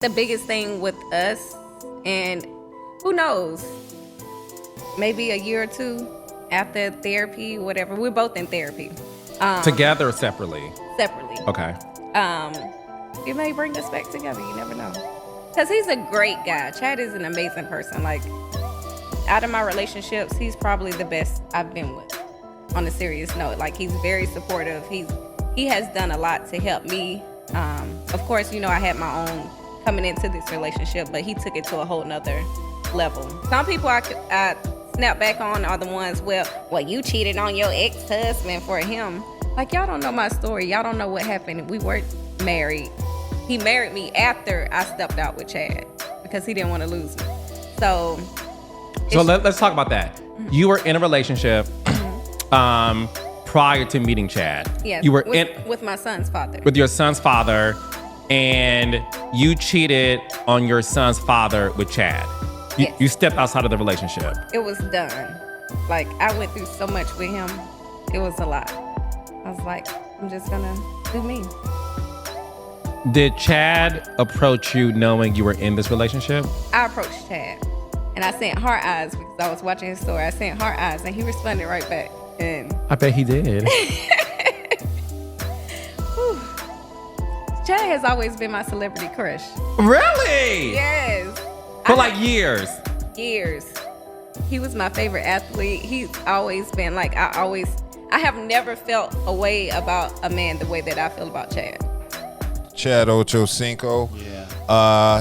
the biggest thing with us, and who knows, maybe a year or two after therapy, whatever. We're both in therapy. Together or separately? Separately. Okay. It may bring us back together. You never know. Because he's a great guy. Chad is an amazing person. Like, out of my relationships, he's probably the best I've been with. On a serious note, like, he's very supportive. He has done a lot to help me. Of course, you know, I had my own coming into this relationship, but he took it to a whole nother level. Some people I snap back on are the ones, well, you cheated on your ex-husband for him. Like, y'all don't know my story. Y'all don't know what happened. We weren't married. He married me after I stepped out with Chad because he didn't want to lose me. So let's talk about that. Mm-hmm. You were in a relationship prior to meeting Chad. Yes, you were with my son's father. With your son's father, and you cheated on your son's father with Chad. Yes. You stepped outside of the relationship. It was done. Like, I went through so much with him. It was a lot. I was like, I'm just gonna do me. Did Chad approach you knowing you were in this relationship? I approached Chad, and I sent heart eyes because I was watching his story. I sent heart eyes, and he responded right back. And I bet he did. Chad has always been my celebrity crush. Really? Yes. For like years. Years. He was my favorite athlete. He's always been like, I have never felt a way about a man the way that I feel about Chad. Chad Ochocinco. Yeah.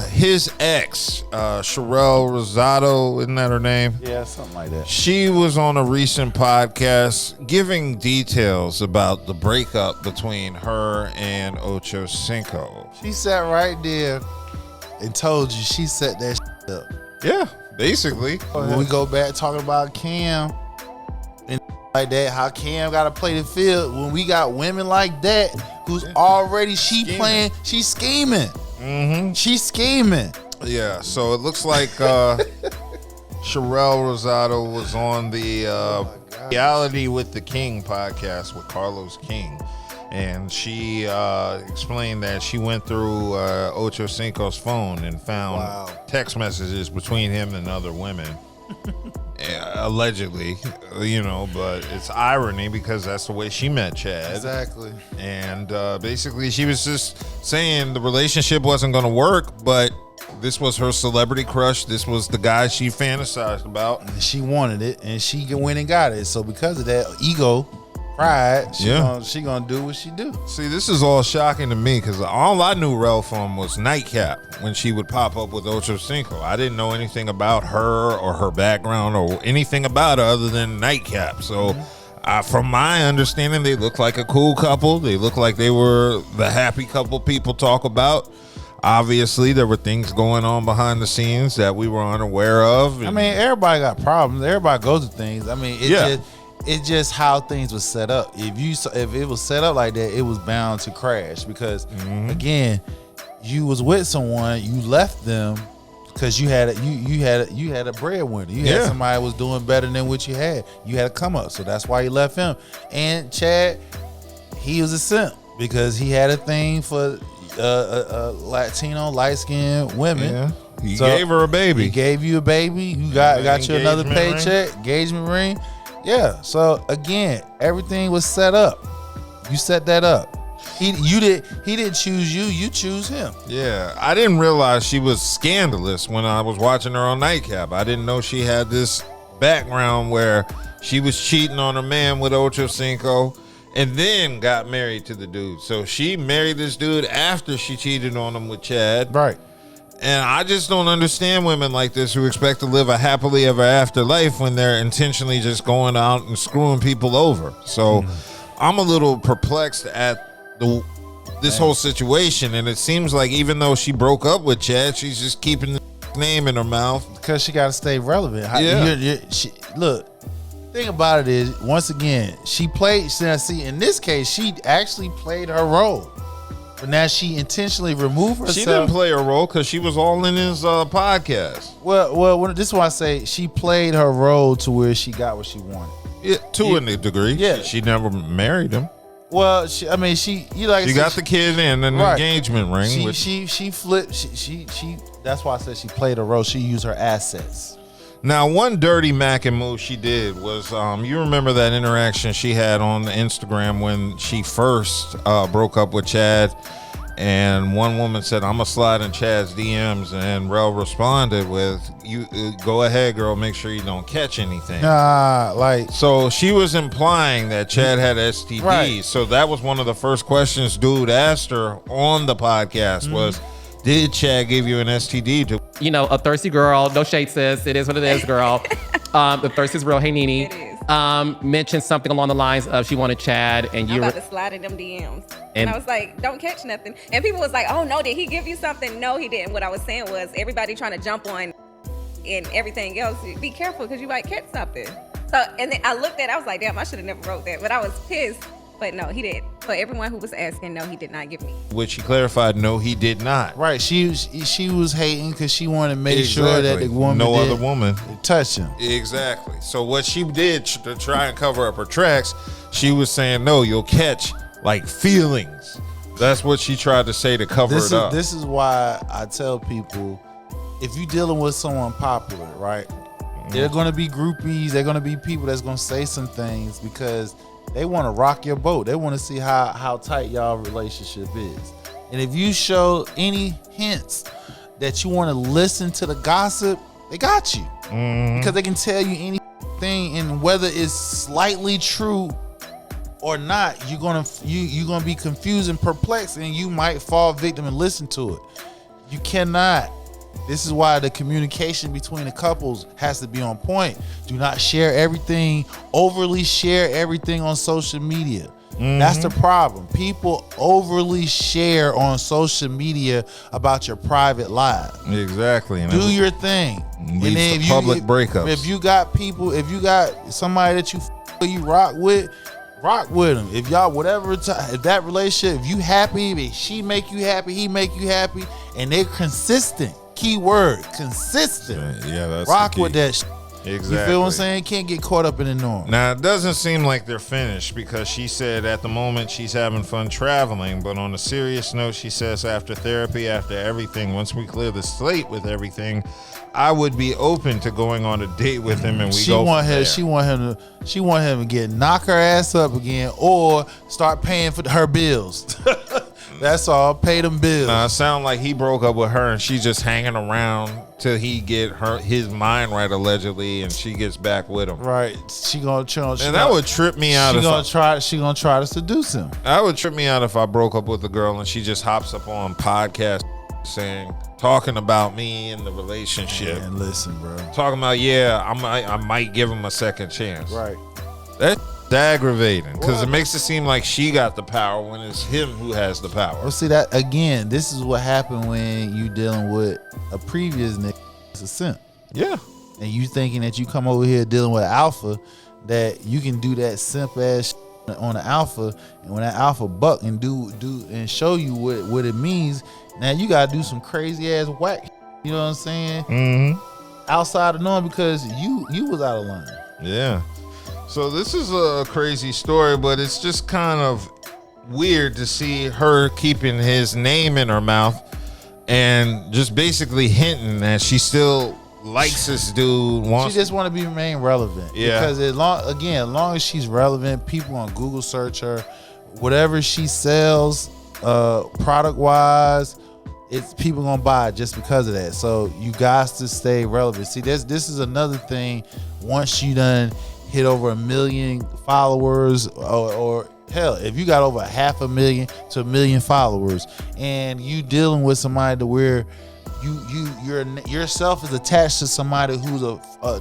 His ex, Sharelle Rosado, isn't that her name? Yeah, something like that. She was on a recent podcast giving details about the breakup between her and Ochocinco. She sat right there and told you she set that up. Yeah, basically. When we go back talking about Cam and like that, how Cam got to play the field when we got women like that who's already she's scheming. Mm-hmm. She's scheming. Yeah, so it looks like Sharelle Rosado was on the Reality with the King podcast with Carlos King. And she explained that she went through Ochocinco's phone and found text messages between him and other women. Allegedly, you know, but it's irony because that's the way she met Chad. Exactly. And basically she was just saying the relationship wasn't going to work, but this was her celebrity crush. This was the guy she fantasized about. And she wanted it, and she went and got it. So because of that ego, pride, she gonna do what she do. See, this is all shocking to me because all I knew Rel from was Nightcap when she would pop up with Ochocinco. I didn't know anything about her or her background or anything about her other than Nightcap. So from my understanding, they look like a cool couple. They look like they were the happy couple people talk about. Obviously, there were things going on behind the scenes that we were unaware of. I mean, everybody got problems. Everybody goes through things. I mean, it's just how things were set up. If it was set up like that, it was bound to crash because again, you was with someone, you left them because you had a breadwinner. You had somebody who was doing better than what you had. You had to come up, so that's why you left him. And Chad, he was a simp because he had a thing for Latino light-skinned women. Yeah. He gave her a baby. He gave you a baby. You got you another paycheck, engagement ring. Yeah. So again, everything was set up. You set that up. He didn't choose you. You choose him. Yeah. I didn't realize she was scandalous when I was watching her on Nightcap. I didn't know she had this background where she was cheating on her man with Ochocinco and then got married to the dude. So she married this dude after she cheated on him with Chad. Right. And I just don't understand women like this who expect to live a happily ever after life when they're intentionally just going out and screwing people over. So I'm a little perplexed at this whole situation. And it seems like even though she broke up with Chad, she's just keeping the name in her mouth. Because she got to stay relevant. Look, the thing about it is, once again, she played, see, in this case, she actually played her role. But now she intentionally removed herself. She didn't play her role because she was all in his podcast. Well, this is why I say she played her role to where she got what she wanted. Yeah, to a degree. Yeah. She never married him. Well, she got the kid and an engagement ring. She flipped. She. That's why I said she played a role. She used her assets. Now, one dirty macking move she did was, you remember that interaction she had on Instagram when she first broke up with Chad, and one woman said, "I'm gonna slide in Chad's DMs," and Rel responded with, "You go ahead, girl. Make sure you don't catch anything." So she was implying that Chad had STDs. Right. So that was one of the first questions dude asked her on the podcast was, "Did Chad give you an STD?" You know, a thirsty girl. No shade, sis. It is what it is, girl. The thirst is real. Hey, Nene. It is. Mentioned something along the lines of she wanted Chad, and I'm you about to slide in them DMs. And I was like, don't catch nothing. And people was like, oh no, did he give you something? No, he didn't. What I was saying was everybody trying to jump on and everything else. Be careful because you might catch something. So, and then I looked at it, I was like, damn, I should have never wrote that. But I was pissed. But no, he didn't. For everyone who was asking, no, he did not give me. Which she clarified, no, he did not. Right. She was hating because she wanted to make sure that the woman other woman touch him. Exactly. So what she did to try and cover up her tracks, she was saying, no, you'll catch like feelings. That's what she tried to say to cover it up. This is why I tell people, if you're dealing with someone popular, right, they're going to be groupies. They're going to be people that's going to say some things because they want to rock your boat. They want to see how tight y'all relationship is. And if you show any hints that you want to listen to the gossip, they got you. Because they can tell you anything, and whether it's slightly true or not, you're gonna be confused and perplexed, and you might fall victim and listen to it. You cannot. This is why the communication between the couples has to be on point. Do not share everything, overly share everything on social media. That's the problem. People overly share on social media about your private lives. Exactly. Do your thing. And then public breakups. If you got somebody that you rock with them. If y'all, if that relationship, if you happy, if she make you happy, he make you happy, and they're consistent. Key word, consistent. Yeah, that's rock with that shit. Exactly. You feel what I'm saying? Can't get caught up in the norm. Now, it doesn't seem like they're finished because she said at the moment she's having fun traveling, but on a serious note, she says after therapy, after everything, once we clear the slate with everything, I would be open to going on a date with him, and She want him to knock her ass up again or start paying for her bills. That's all. Pay them bills. Nah, it sound like he broke up with her and she's just hanging around till he get his mind right, allegedly, and she gets back with him. Right. She gonna try. And that would trip me out. She gonna try to seduce him. That would trip me out if I broke up with a girl and she just hops up on podcast talking about me in the relationship. Man, listen, bro. Talking about I might give him a second chance. Right. That's aggravating because it makes it seem like she got the power when it's him who has the power. Well, see that again. This is what happened when you dealing with a previous nigga. It's a simp. Yeah. And you thinking that you come over here dealing with an alpha, that you can do that simp ass on the alpha, and when that alpha buck and do and show you what it means, now you gotta do some crazy ass whack. You know what I'm saying? Outside of knowing because you was out of line. Yeah. So this is a crazy story, but it's just kind of weird to see her keeping his name in her mouth and just basically hinting that she still likes this dude. She just want to remain relevant. Yeah. Because as long as she's relevant, people on Google search her. Whatever she sells, product wise, it's people gonna buy it just because of that. So you guys to stay relevant. See, this is another thing. Once you done hit over 1 million followers, or hell, if you got over 500,000 to 1 million followers, and you dealing with somebody to where yourself is attached to somebody who's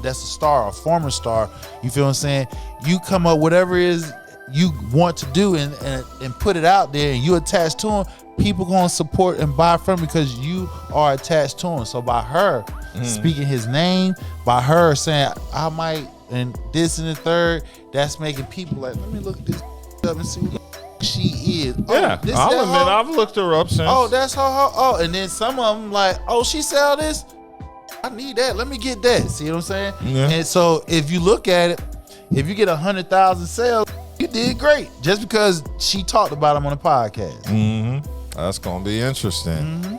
that's a star, a former star. You feel what I'm saying? You come up whatever it is you want to do and put it out there, and you attached to them. People gonna support and buy from because you are attached to him. So by her speaking his name, by her saying I might. And this and the third, that's making people like, let me look this up and see who she is. Yeah, I'll admit I've looked her up since. Oh, that's her. Oh, and then some of them like, oh, she sell this? I need that. Let me get that. See what I'm saying? Yeah. And so if you look at it, if you get 100,000 sales, You did great just because she talked about him on the podcast. That's gonna be interesting.